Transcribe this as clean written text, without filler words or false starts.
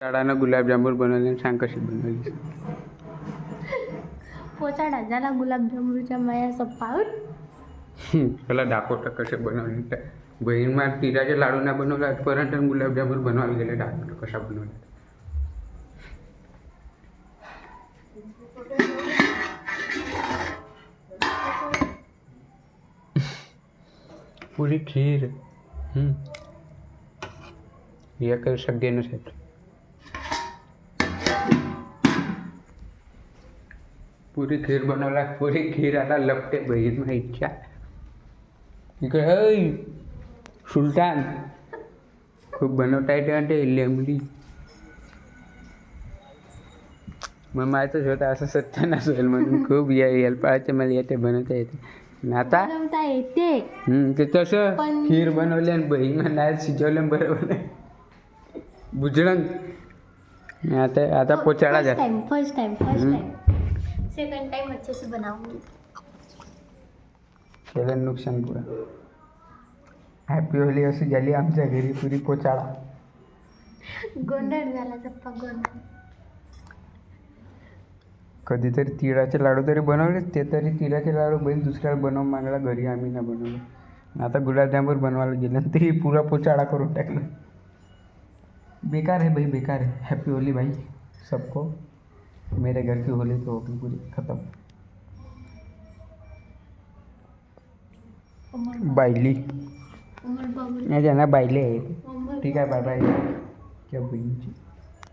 पोचाडानं गुलाबजामुन बनवले. सांग कशी बनवली. पोचाडा झाला गुलाबजामुनच्या मायाचं पाऊट. त्याला दाखवतं कसे बनवले. त्या बहीण मला तिराचे लाडू नाही बनवले आजपर्यंत, गुलाबजामुन बनवायला गेले. दाखवतं कशा बनवल्या. पुरी खीर या कर सगळे नसेल. पुरी खीर बनवला. पुरी खीर आता लपटे बहीण माहीतच्या इकडे. हय सुलतान खूप बनवता येते आणि लेमडी. मग माहीतच होतं असं सत्य नसेल म्हणून. खूप हेल्पाळचे मला येते, बनवता येते. आता बनवता येते ते तसं खीर बनवली आणि बहीण नाही शिजवलं बरोबर नाही. बुजळंग आता पोचाडा झाला. फर्स्ट टाइम सेकंड टाइम अच्छे से बनाऊंगी. केलं नुकसान पुरा. हॅपी होली अशी झाली आमच्या घरी पुरी पोचाडा. गोंधळ झाला चप्पा गोंधळ. कधीतरी तिळाचे लाडू तरी बनवले. ते तरी तिळाचे लाडू बहीण दुसऱ्याला बनवून मागला. घरी आम्ही नाही बनवलं. आता गुलाबजामुन बनवायला गेलं तरी पुरा पोचाडा करून टाकलं. बेकार है भाई, बेकार है. हैप्पी होली भाई सबको. मेरे घर की होली तो होगी पूरी खत्म. बायली उमर बाबू नाही ना, बायले आहे. ठीक आहे, बाय बाय. क्या बहीणची